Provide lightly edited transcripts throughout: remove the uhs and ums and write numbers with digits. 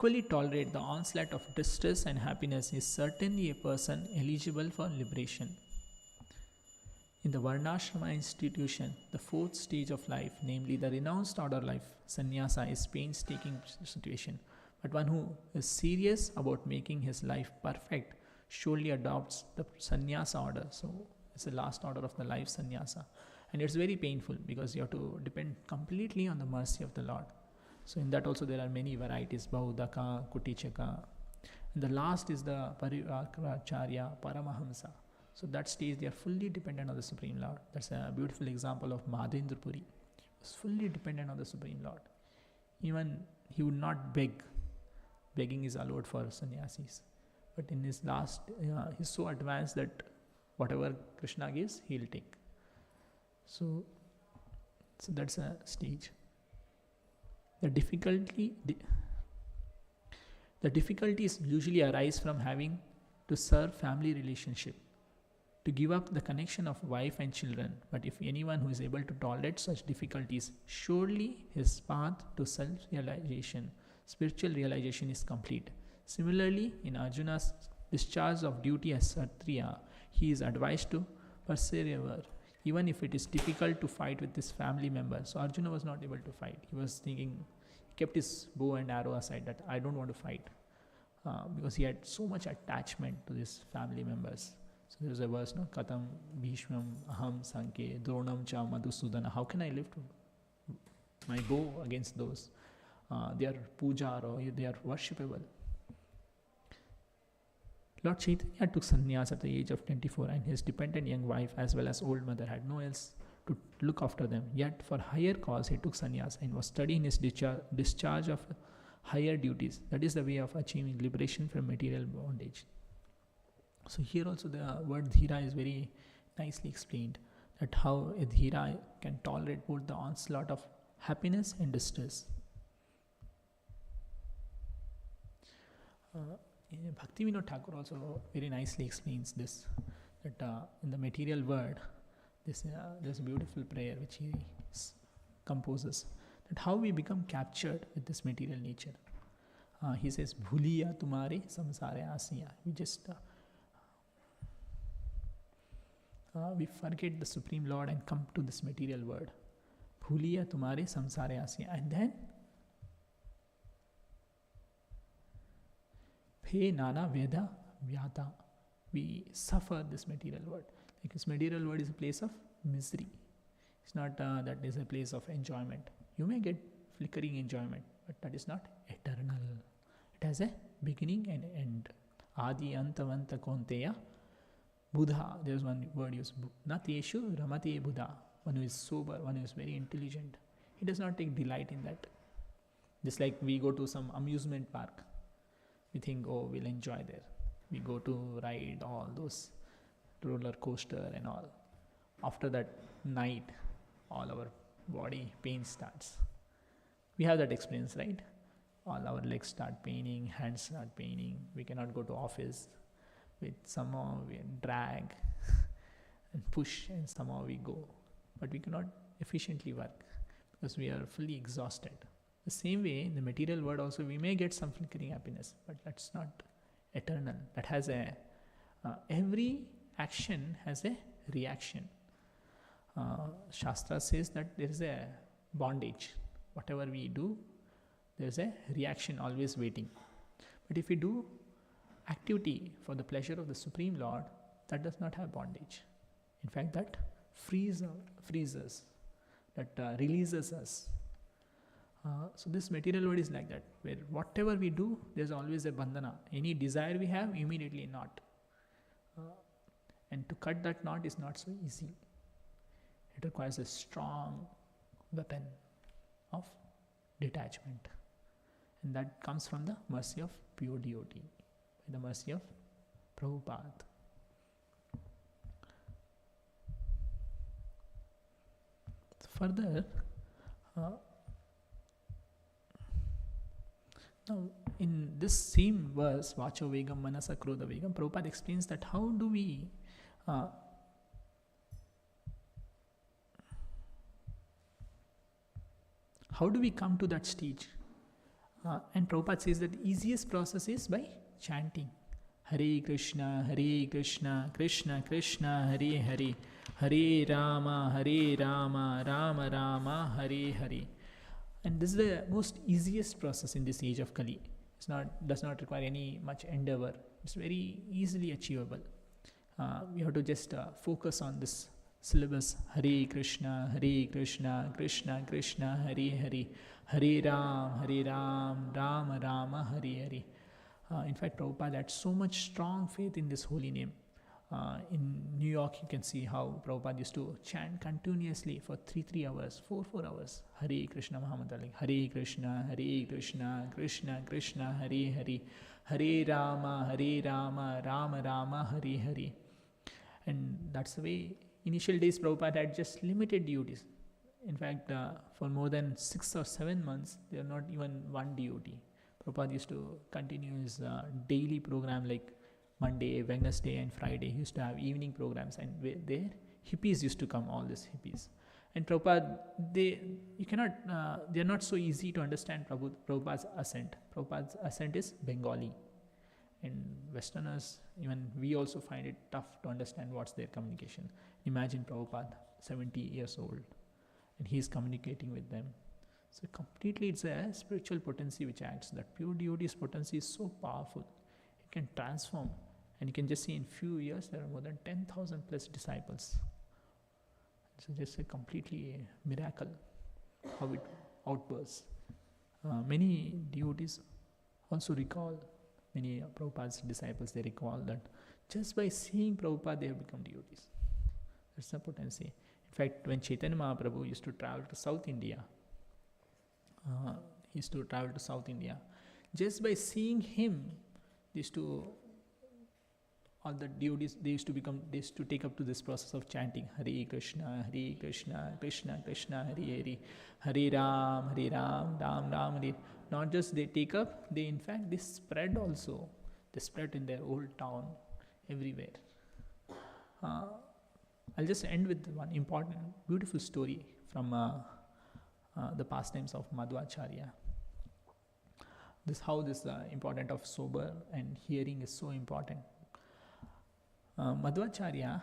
equally tolerate the onslaught of distress and happiness is certainly a person eligible for liberation. In the Varnashrama institution, the fourth stage of life, namely the renounced order life, sannyasa is painstaking situation. But one who is serious about making his life perfect surely adopts the sannyasa order. So it's the last order of the life, sannyasa. And it's very painful because you have to depend completely on the mercy of the Lord. So in that also there are many varieties, Bahudaka, Kutichaka. And the last is the Parivakaracharya, Paramahamsa. So that stage they are fully dependent on the Supreme Lord. That's a beautiful example of Madhendra Puri. He was fully dependent on the Supreme Lord. Even he would not beg. Begging is allowed for sannyasis. But in his last, he's so advanced that whatever Krishna gives, he'll take. So that's a stage. The difficulties usually arise from having to serve family relationship, to give up the connection of wife and children. But if anyone who is able to tolerate such difficulties, surely his path to self-realization, spiritual realization is complete. Similarly, in Arjuna's discharge of duty as Kshatriya, he is advised to persevere, even if it is difficult to fight with his family members. So Arjuna was not able to fight. He was thinking, he kept his bow and arrow aside, that I don't want to fight, because he had so much attachment to his family members. So there's a verse, no? Katam Bhishmam Aham Sanke Dronam Cha Madhusudana. How can I lift my bow against those? They are puja or they are worshipable. Lord Chaitanya took sannyas at the age of 24, and his dependent young wife as well as old mother had no else to look after them. Yet for higher cause he took sannyas and was studying his discharge of higher duties. That is the way of achieving liberation from material bondage. So here also the word dhira is very nicely explained, that how a dhira can tolerate both the onslaught of happiness and distress. Bhakti Vinod Thakur also very nicely explains this, that in the material world, there's a beautiful prayer which he composes, that how we become captured with this material nature. He says, Bhuliya tumare samsare asiya. We just we forget the Supreme Lord and come to this material world. Bhuliya tumare samsare asiya. And then He nana veda vyata. We suffer this material world. Like this material world is a place of misery. It's not that is a place of enjoyment. You may get flickering enjoyment, but that is not eternal. It has a beginning and end. Adi antavanta konteya Buddha. There's one word used. Nateshu ramate Buddha. One who is sober, one who is very intelligent. He does not take delight in that. Just like we go to some amusement park. We think, oh, we'll enjoy there. We go to ride all those roller coaster and all. After that night, all our body pain starts. We have that experience, right? All our legs start paining, hands start paining. We cannot go to office. With somehow we drag and push, and somehow we go. But we cannot efficiently work because we are fully exhausted. The same way, in the material world also, we may get some flickering happiness, but that's not eternal. That has every action has a reaction. Shastra says that there is a bondage. Whatever we do, there is a reaction always waiting. But if we do activity for the pleasure of the Supreme Lord, that does not have bondage. In fact, that frees us, that releases us. So this material world is like that, where whatever we do, there's always a bandhana. Any desire we have, immediately knot. And to cut that knot is not so easy. It requires a strong weapon of detachment. And that comes from the mercy of pure devotee, by the mercy of Prabhupada. Further, now, in this same verse, Vacho Vegam Manasa Krodha Vegam, Prabhupada explains that how do we come to that stage? And Prabhupada says that the easiest process is by chanting. Hare Krishna, Krishna Krishna, Hare Hare, Hare Rama, Rama Rama, Hare Hare. And this is the most easiest process in this age of Kali. Does not require any much endeavor. It's very easily achievable. We have to just focus on this syllabus: Hare Krishna, Krishna Krishna, Hare Hare, Hare Ram, Rama Rama, Hare Hare. In fact, Prabhupada had so much strong faith in this holy name. In New York, you can see how Prabhupada used to chant continuously for 3 hours, 4 hours. Hare Krishna Mahamanta, like Hare Krishna, Krishna Krishna, Hare Hare, Hare Rama, Rama Rama, Hare Hare. And that's the way initial days Prabhupada had just limited devotees. In fact, for more than 6 or 7 months, there are not even one devotee. Prabhupada used to continue his daily program, like Monday, Wednesday and Friday. He used to have evening programs, and there hippies used to come, all these hippies. And Prabhupada, they are not so easy to understand Prabhupada's accent. Prabhupada's accent is Bengali. And Westerners, even we also find it tough to understand what's their communication. Imagine Prabhupada, 70 years old, and he is communicating with them. So completely it's a spiritual potency which acts. That pure devotee's potency is so powerful. It can transform. And you can just see in few years there are more than 10,000 plus disciples. So just a completely miracle how it outbursts. Many devotees also recall, many Prabhupada's disciples, they recall that just by seeing Prabhupada they have become devotees. That's the potency. In fact, when Chaitanya Mahaprabhu used to travel to South India, just by seeing him, all the devotees, they used to take up to this process of chanting Hare Krishna, Krishna Krishna, Hare Hare, Hare Ram, Ram Ram, Hare. Not just they take up, they spread also. They spread in their old town, everywhere. I'll just end with one important, beautiful story from the pastimes of Madhvacharya. How this important of sober and hearing is so important. Madhvacharya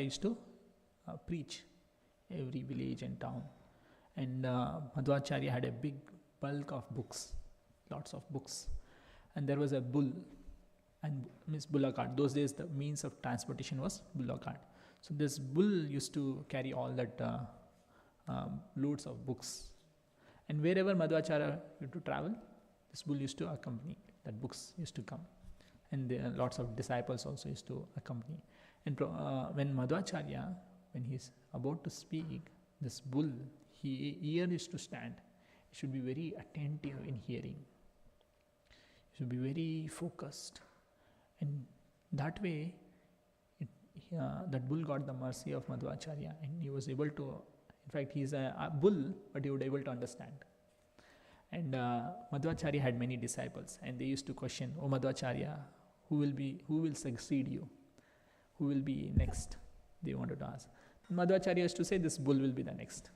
used to preach every village and town, and Madhvacharya had a big bulk of books, lots of books, and there was a bull, and means bullock cart. Those days the means of transportation was bullock cart. So this bull used to carry all that loads of books, and wherever Madhvacharya used to travel, this bull used to accompany. That books used to come, and there are lots of disciples also used to accompany. And when Madhvacharya, when he is about to speak, this bull, ear is to stand. He should be very attentive in hearing. He should be very focused, and that way, that bull got the mercy of Madhvacharya, and he was able to. In fact, he is a bull, but he was able to understand. And Madhvacharya had many disciples, and they used to question, "Oh Madhvacharya, who will succeed you? Who will be next?" They wanted to ask. And Madhvacharya used to say, "This bull will be the next.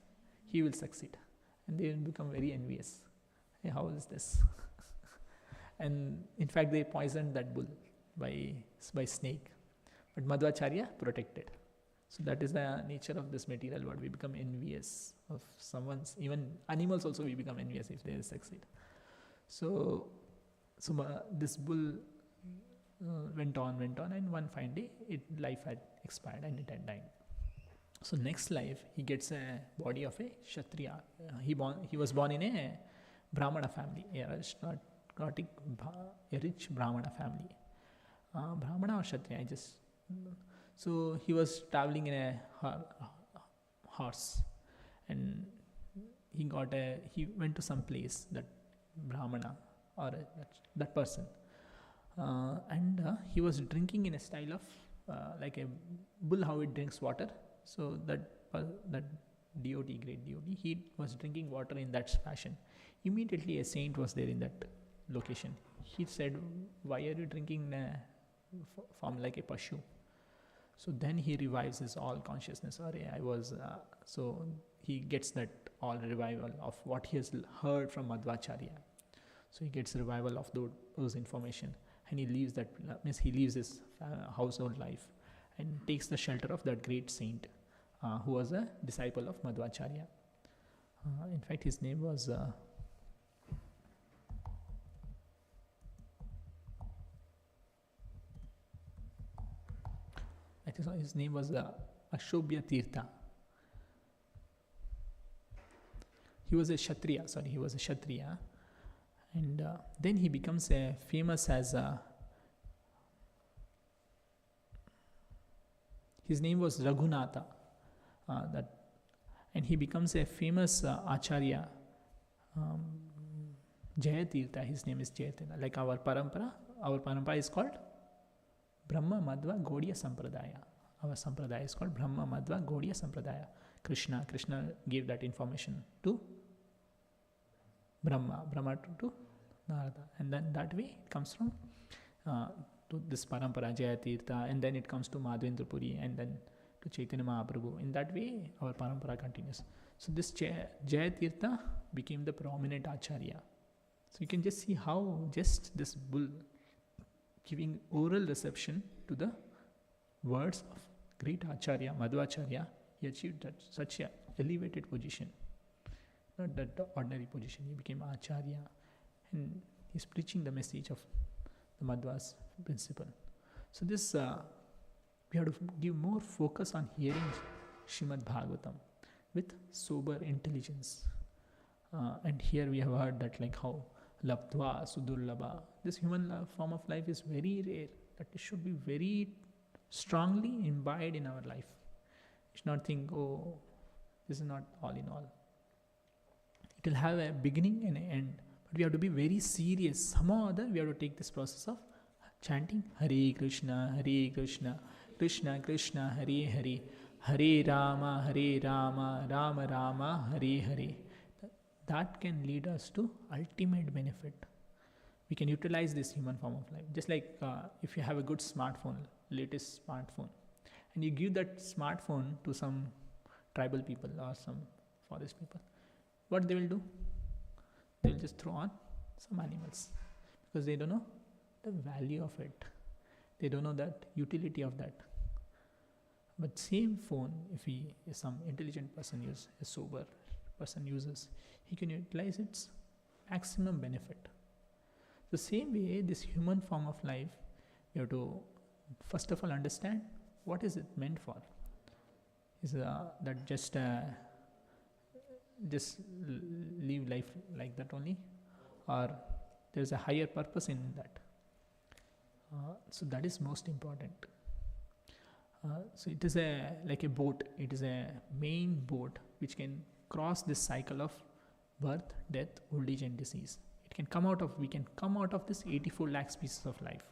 He will succeed." And they will become very envious. Hey, how is this? And in fact, they poisoned that bull by snake. But Madhvacharya protected. So that is the nature of this material world. We become envious of someone's, even animals also we become envious if they succeed. So this bull went on, and one fine day, life had expired and it had died. So next life, he gets a body of a Kshatriya. He was born in a Brahmana family, a rich Brahmana family. Brahmana or Kshatriya, so he was traveling in a horse, and he went to some place, that Brahmana or that person, and he was drinking in a style of like a bull, how it drinks water. So that devotee, great devotee, he was drinking water in that fashion. Immediately a saint was there in that location. He said, "Why are you drinking in a form like a pashu?" So then he revives his all consciousness. So he gets that all revival of what he has heard from Madhvacharya. So he gets revival of those information, and he leaves that, means he leaves his household life and takes the shelter of that great saint who was a disciple of Madhvacharya. In fact, his name was I think so, his name was Ashobhya Tirtha. He was a Kshatriya, and then he becomes famous as his name was Raghunatha, and he becomes a famous Acharya, Jayatirtha. His name is Jayatirtha. Like our parampara is called Brahma Madhva Gaudiya Sampradaya. Our sampradaya is called Brahma Madhva Gaudiya Sampradaya. Krishna gave that information to Brahma to Narada, and then that way it comes from to this parampara Jayatirtha, and then it comes to Madhavendra Puri, and then to Chaitanya Mahaprabhu. In that way our parampara continues. So this Jayatirtha became the prominent Acharya. So you can just see how just this bull giving oral reception to the words of great Acharya, Madhvacharya, he achieved that such a elevated position, not that ordinary position. He became Acharya, and he's preaching the message of the Madhva's principle. So this we have to give more focus on hearing Srimad Bhagavatam with sober intelligence. And here we have heard that like how Labdva Sudurlabha, this human form of life is very rare, that it should be very strongly imbibed in our life. You should not think, oh, this is not all in all. It will have a beginning and an end, but we have to be very serious. Somehow or other we have to take this process of chanting Hare Krishna, Krishna Krishna, Hare Hare, Hare Rama, Rama Rama, Hare Hare. That can lead us to ultimate benefit. We can utilize this human form of life. Just like if you have a good smartphone, latest smartphone, and you give that smartphone to some tribal people or some forest people, what they will do? They will just throw on some animals, because they don't know the value of it. They don't know that utility of that. But same phone, if some intelligent person uses, a sober person uses, he can utilize its maximum benefit. The same way, this human form of life, you have to first of all understand what is it meant for. Is that just live life like that only, or there is a higher purpose in that? So that is most important. So it is like a boat. It is a main boat which can cross this cycle of birth, death, old age and disease. We can come out of this 84 lakh species of life.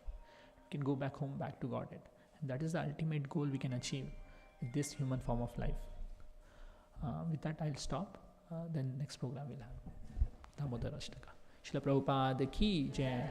We can go back home, back to Godhead. And that is the ultimate goal we can achieve with this human form of life. With that I'll stop. Then next program we'll have Damodar Ashtaka. Srila Prabhupada ki Jai.